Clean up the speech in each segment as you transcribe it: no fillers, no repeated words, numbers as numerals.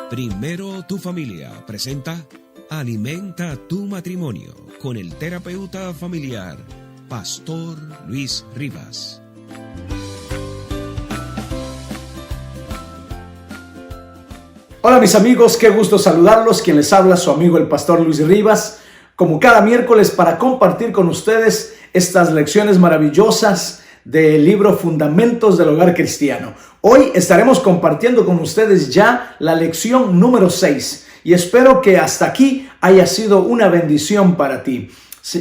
Primero tu familia presenta Alimenta tu matrimonio con el terapeuta familiar, Pastor Luis Rivas. Hola mis amigos, qué gusto saludarlos. Quien les habla, su amigo el Pastor Luis Rivas, como cada miércoles para compartir con ustedes estas lecciones maravillosas del libro Fundamentos del Hogar Cristiano. Hoy estaremos compartiendo con ustedes ya la lección número 6 y espero que hasta aquí haya sido una bendición para ti.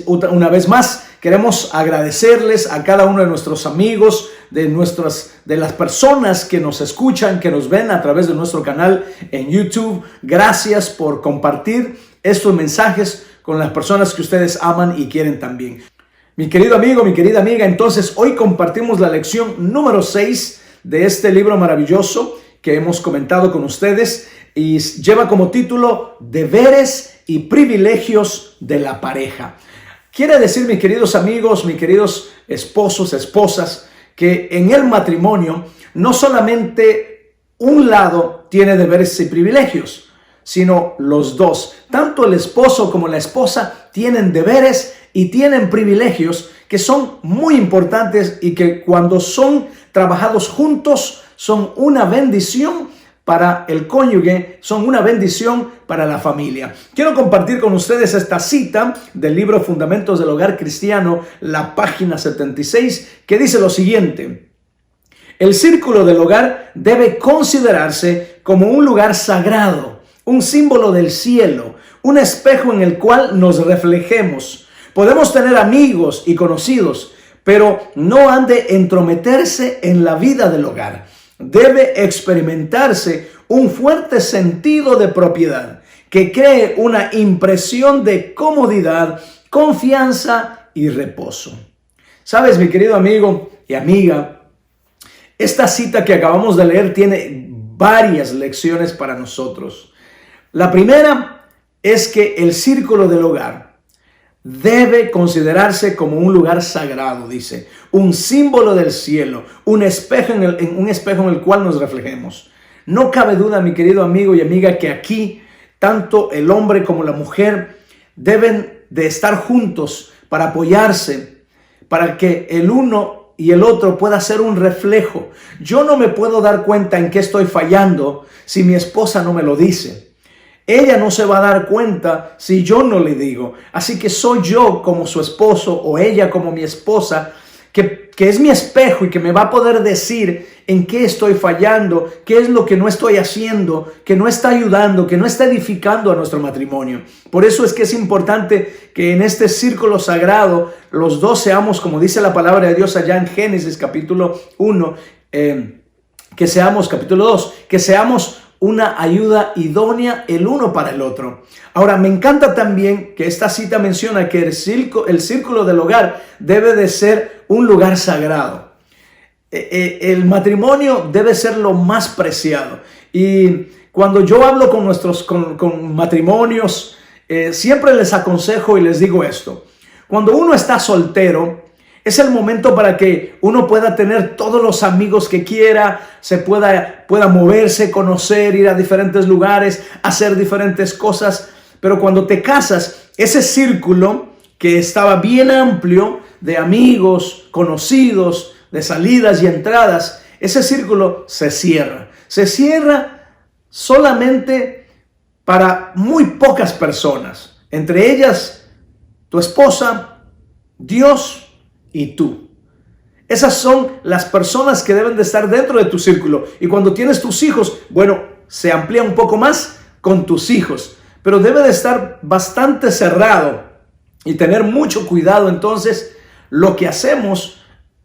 Una vez más, queremos agradecerles a cada uno de nuestros amigos, de las personas que nos escuchan, que nos ven a través de nuestro canal en YouTube. Gracias por compartir estos mensajes con las personas que ustedes aman y quieren también. Mi querido amigo, mi querida amiga, entonces hoy compartimos la lección número 6 de este libro maravilloso que hemos comentado con ustedes y lleva como título Deberes y privilegios de la pareja. Quiere decir, mis queridos amigos, mis queridos esposos, esposas, que en el matrimonio no solamente un lado tiene deberes y privilegios, sino los dos. Tanto el esposo como la esposa tienen deberes y tienen privilegios que son muy importantes y que cuando son trabajados juntos son una bendición para el cónyuge, son una bendición para la familia. Quiero compartir con ustedes esta cita del libro Fundamentos del Hogar Cristiano, la página 76, que dice lo siguiente: el círculo del hogar debe considerarse como un lugar sagrado, un símbolo del cielo, un espejo en el cual nos reflejemos. Podemos tener amigos y conocidos, pero no han de entrometerse en la vida del hogar. Debe experimentarse un fuerte sentido de propiedad que cree una impresión de comodidad, confianza y reposo. Sabes, mi querido amigo y amiga, esta cita que acabamos de leer tiene varias lecciones para nosotros. La primera es que el círculo del hogar debe considerarse como un lugar sagrado, dice, un símbolo del cielo, un espejo en el cual nos reflejemos. No cabe duda, mi querido amigo y amiga, que aquí tanto el hombre como la mujer deben de estar juntos para apoyarse, para que el uno y el otro pueda ser un reflejo. Yo no me puedo dar cuenta en qué estoy fallando si mi esposa no me lo dice. Ella no se va a dar cuenta si yo no le digo. Así que soy yo como su esposo o ella como mi esposa que es mi espejo y que me va a poder decir en qué estoy fallando, qué es lo que no estoy haciendo, que no está ayudando, que no está edificando a nuestro matrimonio. Por eso es que es importante que en este círculo sagrado los dos seamos, como dice la palabra de Dios allá en Génesis capítulo 1, capítulo 2, que seamos una ayuda idónea el uno para el otro. Ahora, me encanta también que esta cita menciona que el círculo del hogar debe de ser un lugar sagrado. El matrimonio debe ser lo más preciado. Y cuando yo hablo con matrimonios, siempre les aconsejo y les digo esto. Cuando uno está soltero, es el momento para que uno pueda tener todos los amigos que quiera, pueda moverse, conocer, ir a diferentes lugares, hacer diferentes cosas. Pero cuando te casas, ese círculo que estaba bien amplio de amigos, conocidos, de salidas y entradas, ese círculo se cierra. Se cierra solamente para muy pocas personas. Entre ellas, tu esposa, Dios y tú. Esas son las personas que deben de estar dentro de tu círculo. Y cuando tienes tus hijos, bueno, se amplía un poco más con tus hijos. Pero debe de estar bastante cerrado y tener mucho cuidado entonces lo que hacemos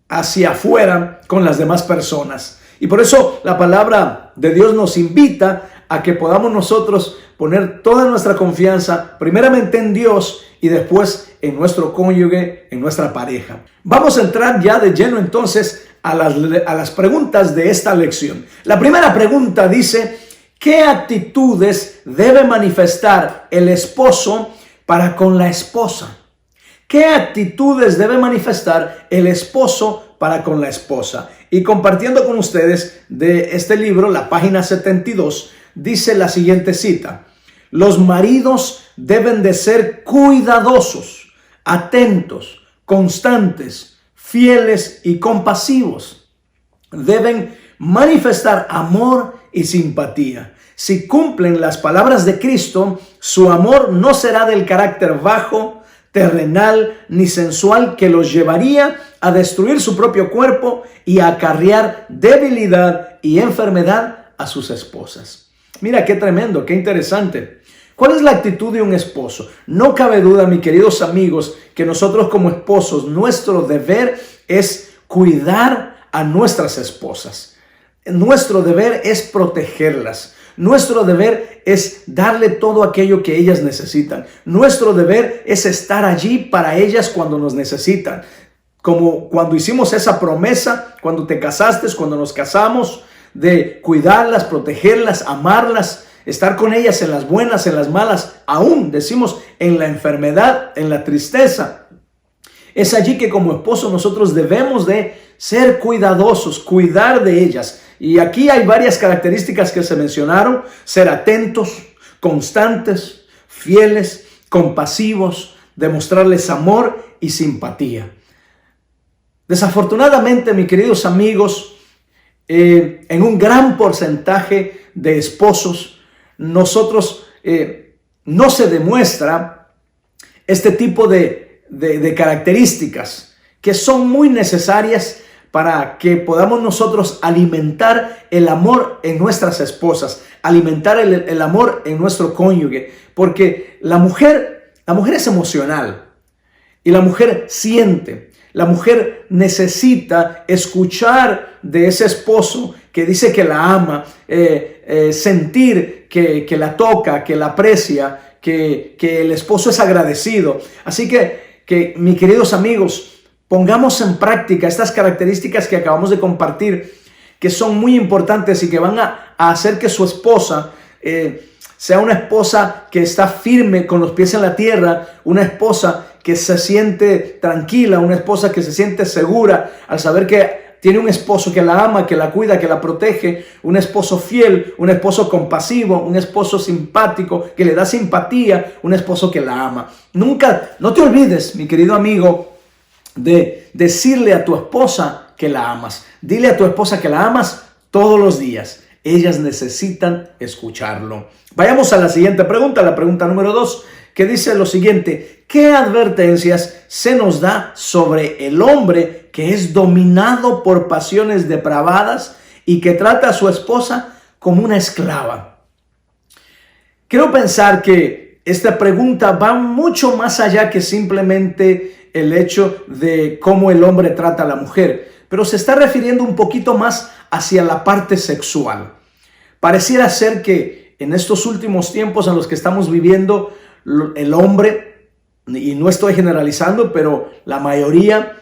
hacia afuera con las demás personas. Y por eso la palabra de Dios nos invita a que podamos nosotros poner toda nuestra confianza primeramente en Dios y después en nuestro cónyuge, en nuestra pareja. Vamos a entrar ya de lleno entonces a las preguntas de esta lección. La primera pregunta dice: ¿qué actitudes debe manifestar el esposo para con la esposa? ¿Qué actitudes debe manifestar el esposo para con la esposa? Y compartiendo con ustedes de este libro, la página 72, dice la siguiente cita: los maridos deben de ser cuidadosos, atentos, constantes, fieles y compasivos. Deben manifestar amor y simpatía. Si cumplen las palabras de Cristo, su amor no será del carácter bajo, terrenal ni sensual que los llevaría a destruir su propio cuerpo y a acarrear debilidad y enfermedad a sus esposas. Mira qué tremendo, qué interesante. ¿Cuál es la actitud de un esposo? No cabe duda, mis queridos amigos, que nosotros como esposos, nuestro deber es cuidar a nuestras esposas. Nuestro deber es protegerlas. Nuestro deber es darle todo aquello que ellas necesitan. Nuestro deber es estar allí para ellas cuando nos necesitan. Como cuando hicimos esa promesa, cuando te casaste, cuando nos casamos, de cuidarlas, protegerlas, amarlas, estar con ellas en las buenas, en las malas, aún decimos en la enfermedad, en la tristeza. Es allí que como esposo nosotros debemos de ser cuidadosos, cuidar de ellas. Y aquí hay varias características que se mencionaron: ser atentos, constantes, fieles, compasivos, demostrarles amor y simpatía. Desafortunadamente, mis queridos amigos, en un gran porcentaje de esposos, nosotros no se demuestra este tipo de características que son muy necesarias para que podamos nosotros alimentar el amor en nuestras esposas, alimentar el amor en nuestro cónyuge, porque la mujer es emocional y la mujer siente. La mujer necesita escuchar de ese esposo que dice que la ama, sentir que la toca, que la aprecia, que el esposo es agradecido. Así que mis queridos amigos, pongamos en práctica estas características que acabamos de compartir, que son muy importantes y que van a hacer que su esposa sea una esposa que está firme con los pies en la tierra, una esposa que se siente tranquila, una esposa que se siente segura al saber que tiene un esposo que la ama, que la cuida, que la protege, un esposo fiel, un esposo compasivo, un esposo simpático, que le da simpatía, un esposo que la ama. Nunca, no te olvides, mi querido amigo, de decirle a tu esposa que la amas. Dile a tu esposa que la amas todos los días. Ellas necesitan escucharlo. Vayamos a la siguiente pregunta, la pregunta número 2, que dice lo siguiente: ¿qué advertencias se nos da sobre el hombre que es dominado por pasiones depravadas y que trata a su esposa como una esclava? Quiero pensar que esta pregunta va mucho más allá que simplemente el hecho de cómo el hombre trata a la mujer, pero se está refiriendo un poquito más hacia la parte sexual. Pareciera ser que en estos últimos tiempos en los que estamos viviendo, el hombre, y no estoy generalizando, pero la mayoría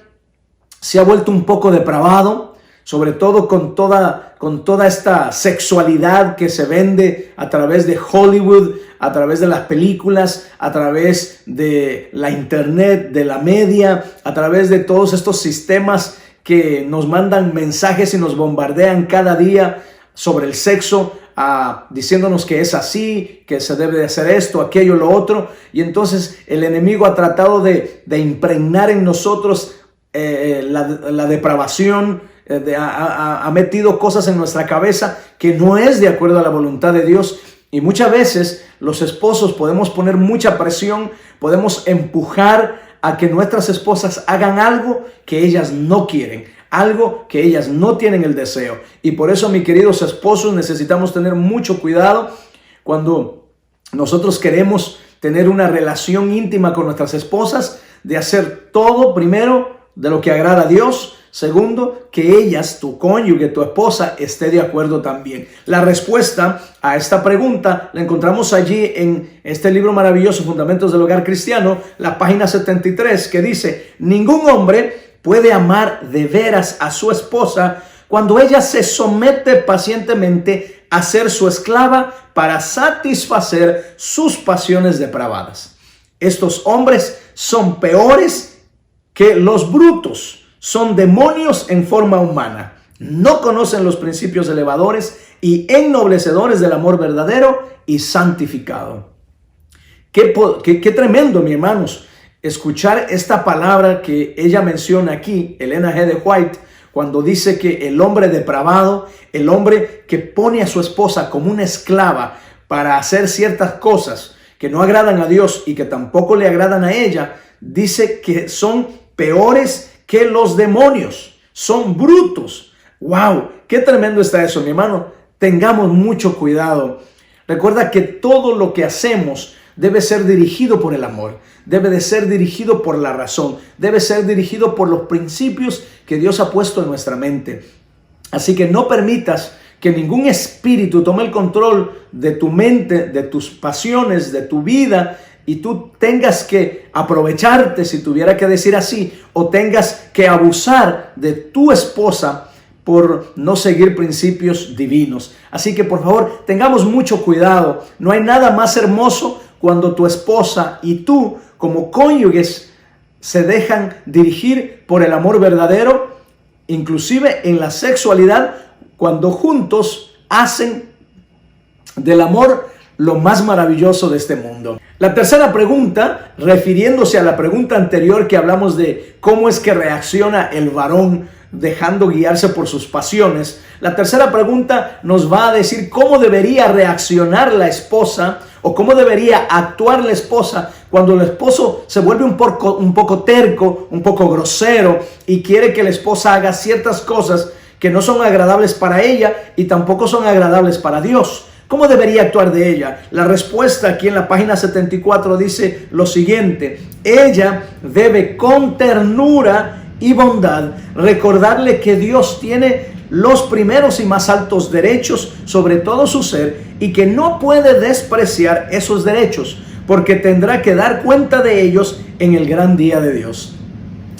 se ha vuelto un poco depravado, sobre todo con toda esta sexualidad que se vende a través de Hollywood, a través de las películas, a través de la internet, de la media, a través de todos estos sistemas que nos mandan mensajes y nos bombardean cada día sobre el sexo, diciéndonos que es así, que se debe de hacer esto, aquello, lo otro. Y entonces el enemigo ha tratado de impregnar en nosotros la depravación, ha metido cosas en nuestra cabeza que no es de acuerdo a la voluntad de Dios. Y muchas veces los esposos podemos poner mucha presión, podemos empujar a que nuestras esposas hagan algo que ellas no quieren, algo que ellas no tienen el deseo. Y por eso, mis queridos esposos, necesitamos tener mucho cuidado cuando nosotros queremos tener una relación íntima con nuestras esposas, de hacer todo, primero, de lo que agrada a Dios. Segundo, que ellas, tu cónyuge, tu esposa, esté de acuerdo también. La respuesta a esta pregunta la encontramos allí en este libro maravilloso, Fundamentos del Hogar Cristiano, la página 73, que dice: ningún hombre puede amar de veras a su esposa cuando ella se somete pacientemente a ser su esclava para satisfacer sus pasiones depravadas. Estos hombres son peores que los brutos. Son demonios en forma humana. No conocen los principios elevadores y ennoblecedores del amor verdadero y santificado. Qué tremendo, mis hermanos, escuchar esta palabra que ella menciona aquí, Elena G. de White, cuando dice que el hombre depravado, el hombre que pone a su esposa como una esclava para hacer ciertas cosas que no agradan a Dios y que tampoco le agradan a ella, dice que son peores que los demonios, son brutos. ¡Wow! ¡Qué tremendo está eso, mi hermano! Tengamos mucho cuidado. Recuerda que todo lo que hacemos debe ser dirigido por el amor, debe de ser dirigido por la razón, debe ser dirigido por los principios que Dios ha puesto en nuestra mente. Así que no permitas que ningún espíritu tome el control de tu mente, de tus pasiones, de tu vida, y tú tengas que aprovecharte, si tuviera que decir así, o tengas que abusar de tu esposa por no seguir principios divinos. Así que por favor, tengamos mucho cuidado. No hay nada más hermoso cuando tu esposa y tú, como cónyuges, se dejan dirigir por el amor verdadero, inclusive en la sexualidad, cuando juntos hacen del amor lo más maravilloso de este mundo. La tercera pregunta, refiriéndose a la pregunta anterior que hablamos de cómo es que reacciona el varón dejando guiarse por sus pasiones, la tercera pregunta nos va a decir cómo debería reaccionar la esposa o cómo debería actuar la esposa cuando el esposo se vuelve un poco terco, un poco grosero y quiere que la esposa haga ciertas cosas que no son agradables para ella y tampoco son agradables para Dios. ¿Cómo debería actuar de ella? La respuesta aquí en la página 74 dice lo siguiente: ella debe con ternura y bondad recordarle que Dios tiene los primeros y más altos derechos sobre todo su ser y que no puede despreciar esos derechos porque tendrá que dar cuenta de ellos en el gran día de Dios.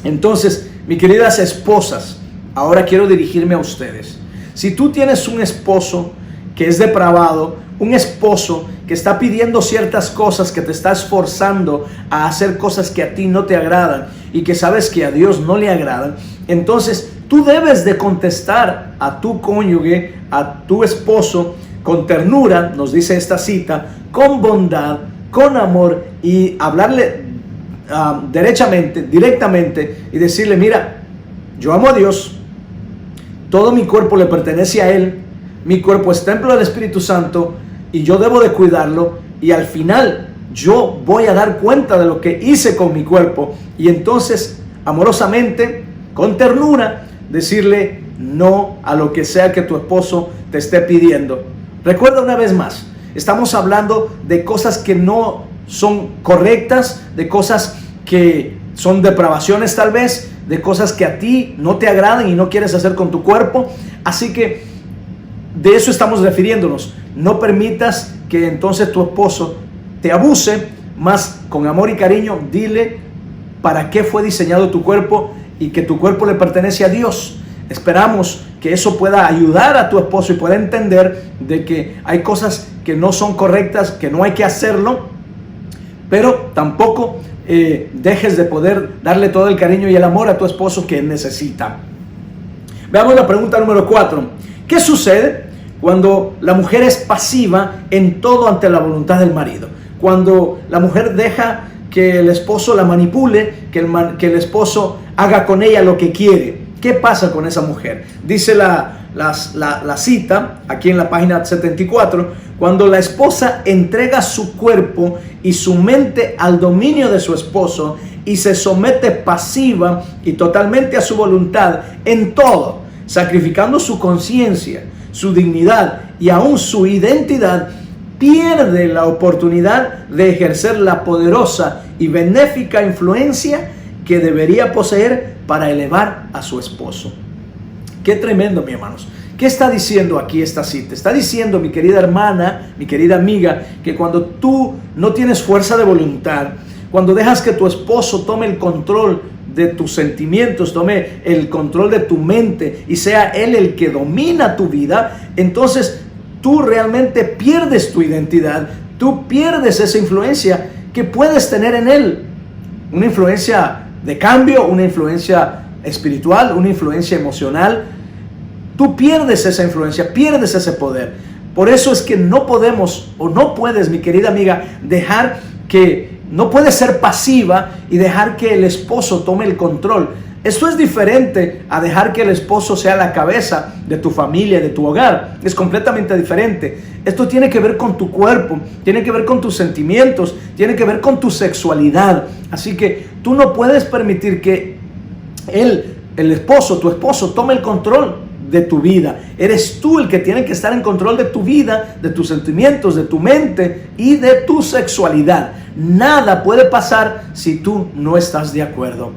Entonces, mis queridas esposas, ahora quiero dirigirme a ustedes. Si tú tienes un esposo que es depravado, un esposo que está pidiendo ciertas cosas, que te está esforzando a hacer cosas que a ti no te agradan y que sabes que a Dios no le agradan, entonces tú debes de contestar a tu cónyuge, a tu esposo, con ternura, nos dice esta cita, con bondad, con amor y hablarle directamente y decirle: mira, yo amo a Dios, todo mi cuerpo le pertenece a Él, mi cuerpo es templo del Espíritu Santo y yo debo de cuidarlo, y al final yo voy a dar cuenta de lo que hice con mi cuerpo. Y entonces amorosamente, con ternura, decirle no a lo que sea que tu esposo te esté pidiendo. Recuerda una vez más, estamos hablando de cosas que no son correctas, de cosas que son depravaciones tal vez, de cosas que a ti no te agradan y no quieres hacer con tu cuerpo. Así que de eso estamos refiriéndonos. No permitas que entonces tu esposo te abuse, más con amor y cariño dile para qué fue diseñado tu cuerpo y que tu cuerpo le pertenece a Dios. Esperamos que eso pueda ayudar a tu esposo y pueda entender de que hay cosas que no son correctas, que no hay que hacerlo, pero tampoco dejes de poder darle todo el cariño y el amor a tu esposo que él necesita. Veamos la pregunta número 4. ¿Qué sucede cuando la mujer es pasiva en todo ante la voluntad del marido? Cuando la mujer deja que el esposo la manipule, que el esposo haga con ella lo que quiere. ¿Qué pasa con esa mujer? Dice la cita aquí en la página 74, cuando la esposa entrega su cuerpo y su mente al dominio de su esposo y se somete pasiva y totalmente a su voluntad en todo, sacrificando su conciencia, su dignidad y aún su identidad, pierde la oportunidad de ejercer la poderosa y benéfica influencia que debería poseer para elevar a su esposo. Qué tremendo, mis hermanos. ¿Qué está diciendo aquí esta cita? Está diciendo, mi querida hermana, mi querida amiga, que cuando tú no tienes fuerza de voluntad, cuando dejas que tu esposo tome el control de tus sentimientos, tome el control de tu mente y sea él el que domina tu vida, entonces tú realmente pierdes tu identidad, tú pierdes esa influencia que puedes tener en él. Una influencia de cambio, una influencia espiritual, una influencia emocional. tú pierdes esa influencia, pierdes ese poder. Por eso es que no podemos, o no puedes, mi querida amiga, no puedes ser pasiva y dejar que el esposo tome el control. Esto es diferente a dejar que el esposo sea la cabeza de tu familia, de tu hogar. Es completamente diferente. Esto tiene que ver con tu cuerpo, tiene que ver con tus sentimientos, tiene que ver con tu sexualidad. Así que tú no puedes permitir que tu esposo, tome el control de tu vida. Eres tú el que tiene que estar en control de tu vida, de tus sentimientos, de tu mente y de tu sexualidad. Nada puede pasar si tú no estás de acuerdo.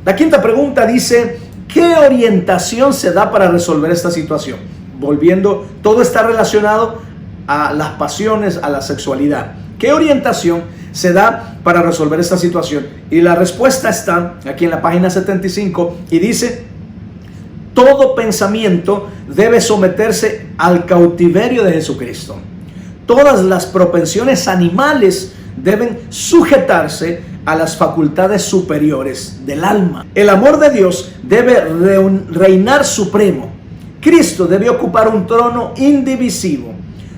La quinta pregunta dice, ¿qué orientación se da para resolver esta situación? Volviendo, todo está relacionado a las pasiones, a la sexualidad. ¿Qué orientación se da para resolver esta situación? Y la respuesta está aquí en la página 75 y dice, todo pensamiento debe someterse al cautiverio de Jesucristo. Todas las propensiones animales deben sujetarse a las facultades superiores del alma. El amor de Dios debe reinar supremo. Cristo debe ocupar un trono indivisivo.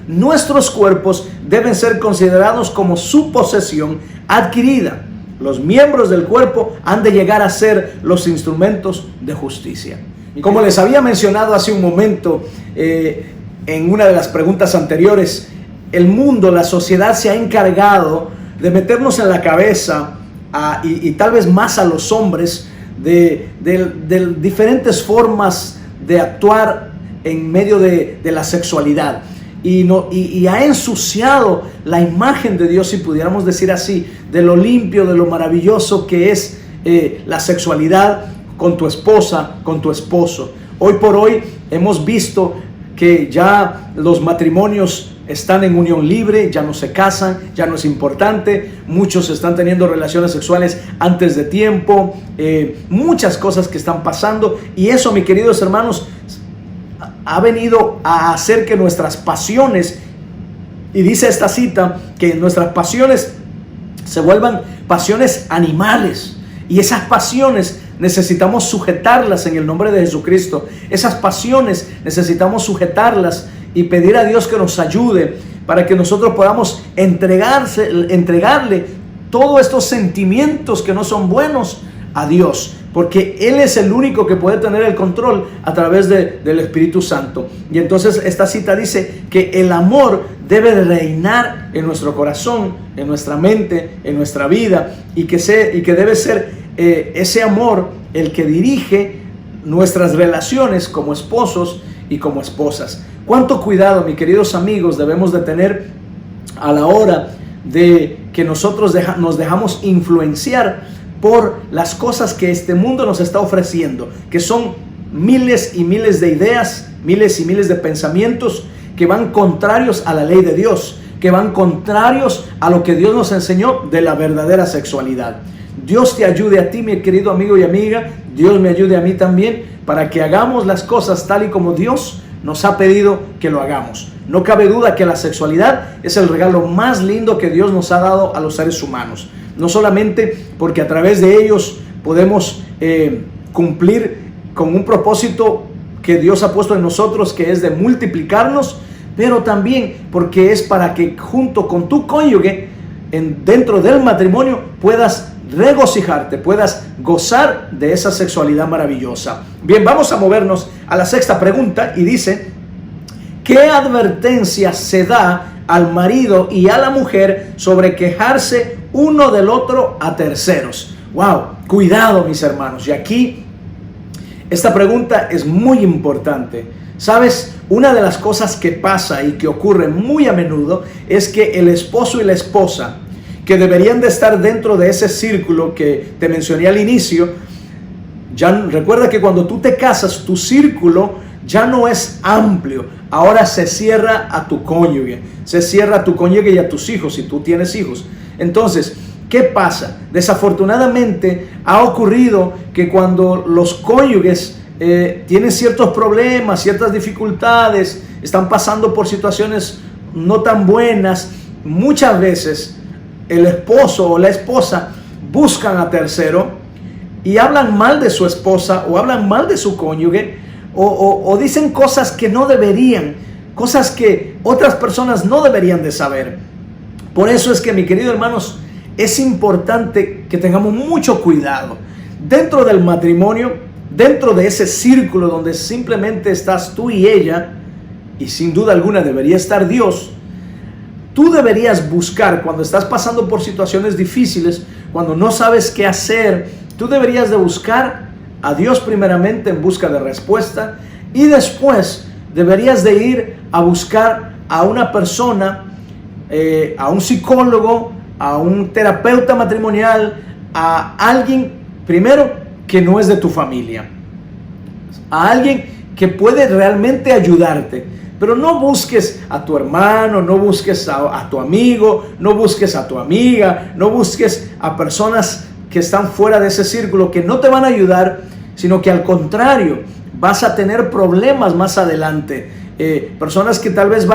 Nuestros cuerpos deben ser considerados como su posesión adquirida. Los miembros del cuerpo han de llegar a ser los instrumentos de justicia. Como les había mencionado hace un momento en una de las preguntas anteriores, el mundo, la sociedad se ha encargado de meternos en la cabeza y tal vez más a los hombres de diferentes formas de actuar en medio de la sexualidad y ha ensuciado la imagen de Dios, si pudiéramos decir así, de lo limpio, de lo maravilloso que es la sexualidad con tu esposa, con tu esposo. Hoy por hoy hemos visto que ya los matrimonios están en unión libre, ya no se casan, ya no es importante. Muchos están teniendo relaciones sexuales antes de tiempo. Muchas cosas que están pasando. Y eso, mis queridos hermanos, ha venido a hacer que nuestras pasiones, y dice esta cita, que nuestras pasiones se vuelvan pasiones animales. Y esas pasiones necesitamos sujetarlas en el nombre de Jesucristo. Esas pasiones necesitamos sujetarlas y pedir a Dios que nos ayude para que nosotros podamos entregarle todos estos sentimientos que no son buenos a Dios, porque Él es el único que puede tener el control a través del Espíritu Santo. Y entonces esta cita dice que el amor debe de reinar en nuestro corazón, en nuestra mente, en nuestra vida, y que debe ser ese amor el que dirige nuestras relaciones como esposos y como esposas. Cuánto cuidado, mis queridos amigos, debemos de tener a la hora de que nosotros nos dejamos influenciar por las cosas que este mundo nos está ofreciendo, que son miles y miles de ideas, miles y miles de pensamientos que van contrarios a la ley de Dios, que van contrarios a lo que Dios nos enseñó de la verdadera sexualidad. Dios te ayude a ti, mi querido amigo y amiga. Dios me ayude a mí también para que hagamos las cosas tal y como Dios nos ha pedido que lo hagamos. No cabe duda que la sexualidad es el regalo más lindo que Dios nos ha dado a los seres humanos. No solamente porque a través de ellos podemos cumplir con un propósito que Dios ha puesto en nosotros, que es de multiplicarnos, pero también porque es para que junto con tu cónyuge, dentro del matrimonio, puedas regocijarte, puedas gozar de esa sexualidad maravillosa. Bien, vamos a movernos a la sexta pregunta y dice, ¿qué advertencia se da al marido y a la mujer sobre quejarse uno del otro a terceros? Wow, cuidado, mis hermanos. Y aquí esta pregunta es muy importante. ¿Sabes? Una de las cosas que pasa y que ocurre muy a menudo es que el esposo y la esposa, que deberían de estar dentro de ese círculo que te mencioné al inicio, ya recuerda que cuando tú te casas, tu círculo ya no es amplio. Ahora se cierra a tu cónyuge, se cierra a tu cónyuge y a tus hijos, si tú tienes hijos. Entonces, ¿qué pasa? Desafortunadamente ha ocurrido que cuando los cónyuges tienen ciertos problemas, ciertas dificultades, están pasando por situaciones no tan buenas, muchas veces el esposo o la esposa buscan a tercero y hablan mal de su esposa o hablan mal de su cónyuge o dicen cosas que no deberían, cosas que otras personas no deberían de saber. Por eso es que, mi querido hermanos, es importante que tengamos mucho cuidado dentro del matrimonio, dentro de ese círculo donde simplemente estás tú y ella, y sin duda alguna debería estar Dios. Tú deberías buscar, cuando estás pasando por situaciones difíciles, cuando no sabes qué hacer, tú deberías de buscar a Dios primeramente en busca de respuesta, y después deberías de ir a buscar a una persona, a un psicólogo, a un terapeuta matrimonial, a alguien primero que no es de tu familia, a alguien que puede realmente ayudarte. Pero no busques a tu hermano, no busques a tu amigo, no busques a tu amiga, no busques a personas que están fuera de ese círculo, que no te van a ayudar, sino que al contrario, vas a tener problemas más adelante. Personas que tal vez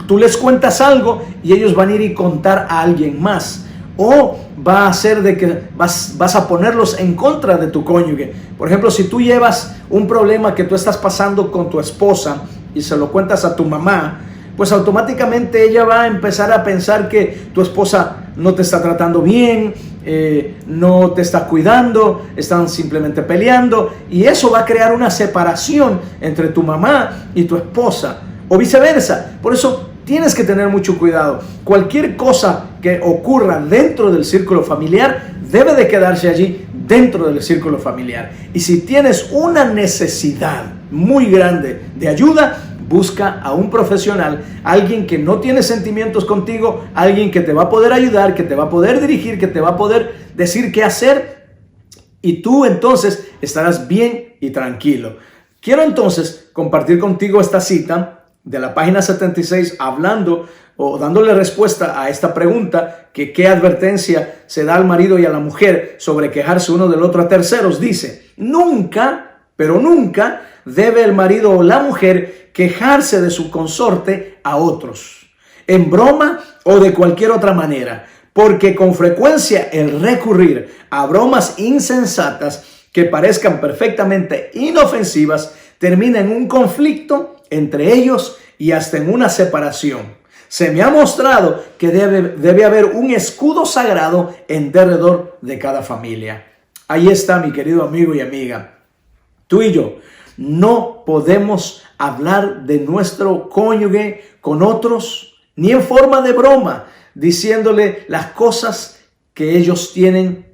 tú les cuentas algo y ellos van a ir y contar a alguien más. O va a ser de que vas a ponerlos en contra de tu cónyuge. Por ejemplo, si tú llevas un problema que tú estás pasando con tu esposa y se lo cuentas a tu mamá, pues automáticamente ella va a empezar a pensar que tu esposa no te está tratando bien, no te está cuidando, están simplemente peleando, y eso va a crear una separación entre tu mamá y tu esposa, o viceversa. Por eso tienes que tener mucho cuidado. Cualquier cosa que ocurra dentro del círculo familiar debe de quedarse allí dentro del círculo familiar. Y si tienes una necesidad muy grande de ayuda, busca a un profesional, alguien que no tiene sentimientos contigo, alguien que te va a poder ayudar, que te va a poder dirigir, que te va a poder decir qué hacer, y tú entonces estarás bien y tranquilo. Quiero entonces compartir contigo esta cita de la página 76, hablando o dándole respuesta a esta pregunta, que qué advertencia se da al marido y a la mujer sobre quejarse uno del otro a terceros. Dice: nunca, pero nunca debe el marido o la mujer quejarse de su consorte a otros, en broma o de cualquier otra manera, porque con frecuencia el recurrir a bromas insensatas que parezcan perfectamente inofensivas termina en un conflicto entre ellos y hasta en una separación. Se me ha mostrado que debe haber un escudo sagrado en derredor de cada familia. Ahí está, mi querido amigo y amiga. Tú y yo no podemos hablar de nuestro cónyuge con otros, ni en forma de broma, diciéndole las cosas que ellos tienen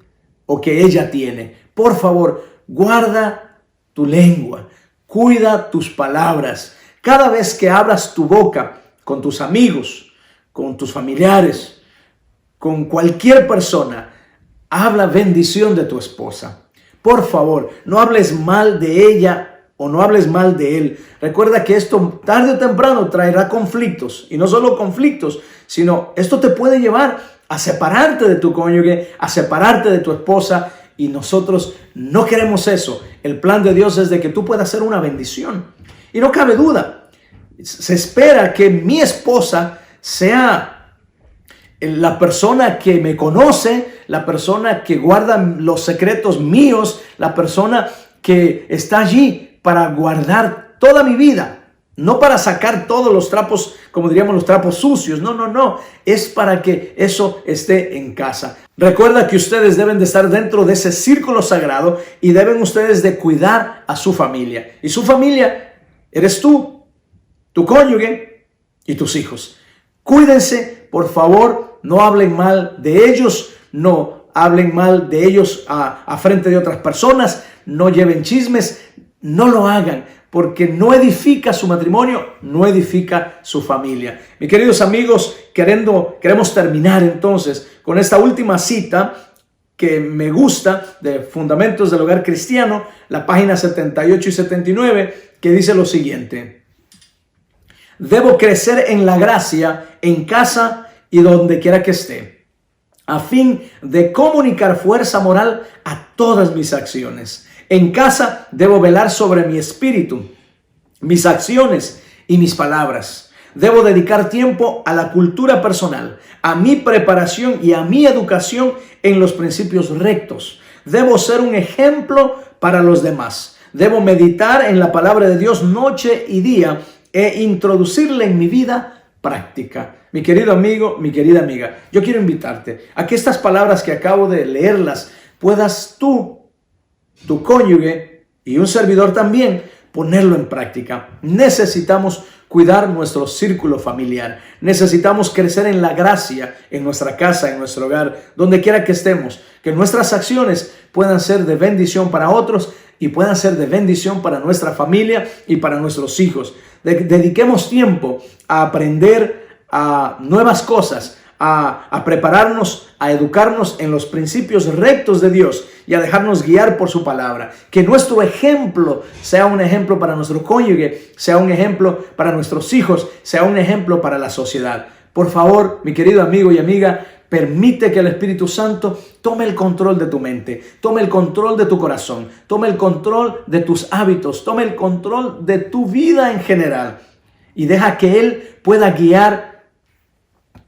o que ella tiene. Por favor, guarda tu lengua, cuida tus palabras. Cada vez que abras tu boca con tus amigos, con tus familiares, con cualquier persona, habla bendición de tu esposa. Por favor, no hables mal de ella o no hables mal de él. Recuerda que esto tarde o temprano traerá conflictos, y no solo conflictos, sino esto te puede llevar a separarte de tu cónyuge, a separarte de tu esposa, y nosotros no queremos eso. El plan de Dios es de que tú puedas ser una bendición. Y no cabe duda, se espera que mi esposa sea la persona que me conoce, la persona que guarda los secretos míos, la persona que está allí para guardar toda mi vida, no para sacar todos los trapos, como diríamos, los trapos sucios. No, es para que eso esté en casa. Recuerda que ustedes deben de estar dentro de ese círculo sagrado y deben ustedes de cuidar a su familia. Y su familia eres tú, tu cónyuge y tus hijos. Cuídense, por favor, no hablen mal de ellos, no hablen mal de ellos a frente de otras personas, no lleven chismes, no lo hagan, porque no edifica su matrimonio, no edifica su familia. Mis queridos amigos, queremos terminar entonces con esta última cita que me gusta de Fundamentos del Hogar Cristiano, la página 78 y 79, que dice lo siguiente: debo crecer en la gracia en casa y donde quiera que esté, a fin de comunicar fuerza moral a todas mis acciones. En casa debo velar sobre mi espíritu, mis acciones y mis palabras. Debo dedicar tiempo a la cultura personal, a mi preparación y a mi educación en los principios rectos. Debo ser un ejemplo para los demás. Debo meditar en la palabra de Dios noche y día e introducirla en mi vida práctica. Mi querido amigo, mi querida amiga, yo quiero invitarte a que estas palabras que acabo de leerlas puedas tú, tu cónyuge y un servidor también ponerlo en práctica. Necesitamos cuidar nuestro círculo familiar. Necesitamos crecer en la gracia en nuestra casa, en nuestro hogar, donde quiera que estemos. Que nuestras acciones puedan ser de bendición para otros y puedan ser de bendición para nuestra familia y para nuestros hijos. Dediquemos tiempo a aprender a nuevas cosas, a prepararnos, a educarnos en los principios rectos de Dios y a dejarnos guiar por su palabra. Que nuestro ejemplo sea un ejemplo para nuestro cónyuge, sea un ejemplo para nuestros hijos, sea un ejemplo para la sociedad. Por favor, mi querido amigo y amiga, permite que el Espíritu Santo tome el control de tu mente, tome el control de tu corazón, tome el control de tus hábitos, tome el control de tu vida en general y deja que Él pueda guiar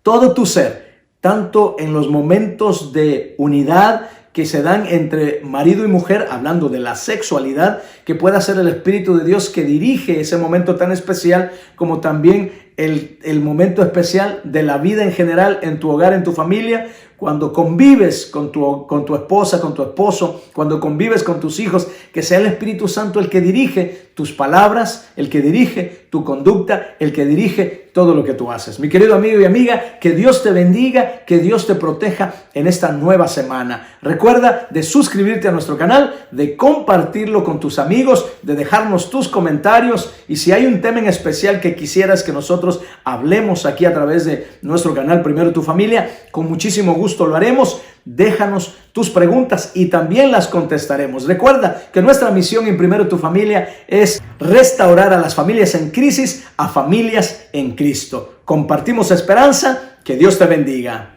todo tu ser, tanto en los momentos de unidad que se dan entre marido y mujer, hablando de la sexualidad, que pueda ser el Espíritu de Dios que dirige ese momento tan especial, como también el momento especial de la vida en general en tu hogar, en tu familia, cuando convives con tu esposa, con tu esposo, cuando convives con tus hijos, que sea el Espíritu Santo el que dirige tus palabras, el que dirige tu conducta, el que dirige todo lo que tú haces. Mi querido amigo y amiga, que Dios te bendiga, que Dios te proteja en esta nueva semana. Recuerda de suscribirte a nuestro canal, de compartirlo con tus amigos, de dejarnos tus comentarios y si hay un tema en especial que quisieras que nosotros hablemos aquí a través de nuestro canal Primero Tu Familia, con muchísimo gusto lo haremos. Déjanos tus preguntas y también las contestaremos. Recuerda que nuestra misión en Primero Tu Familia es restaurar a las familias en crisis a familias en Cristo. Compartimos esperanza. Que Dios te bendiga.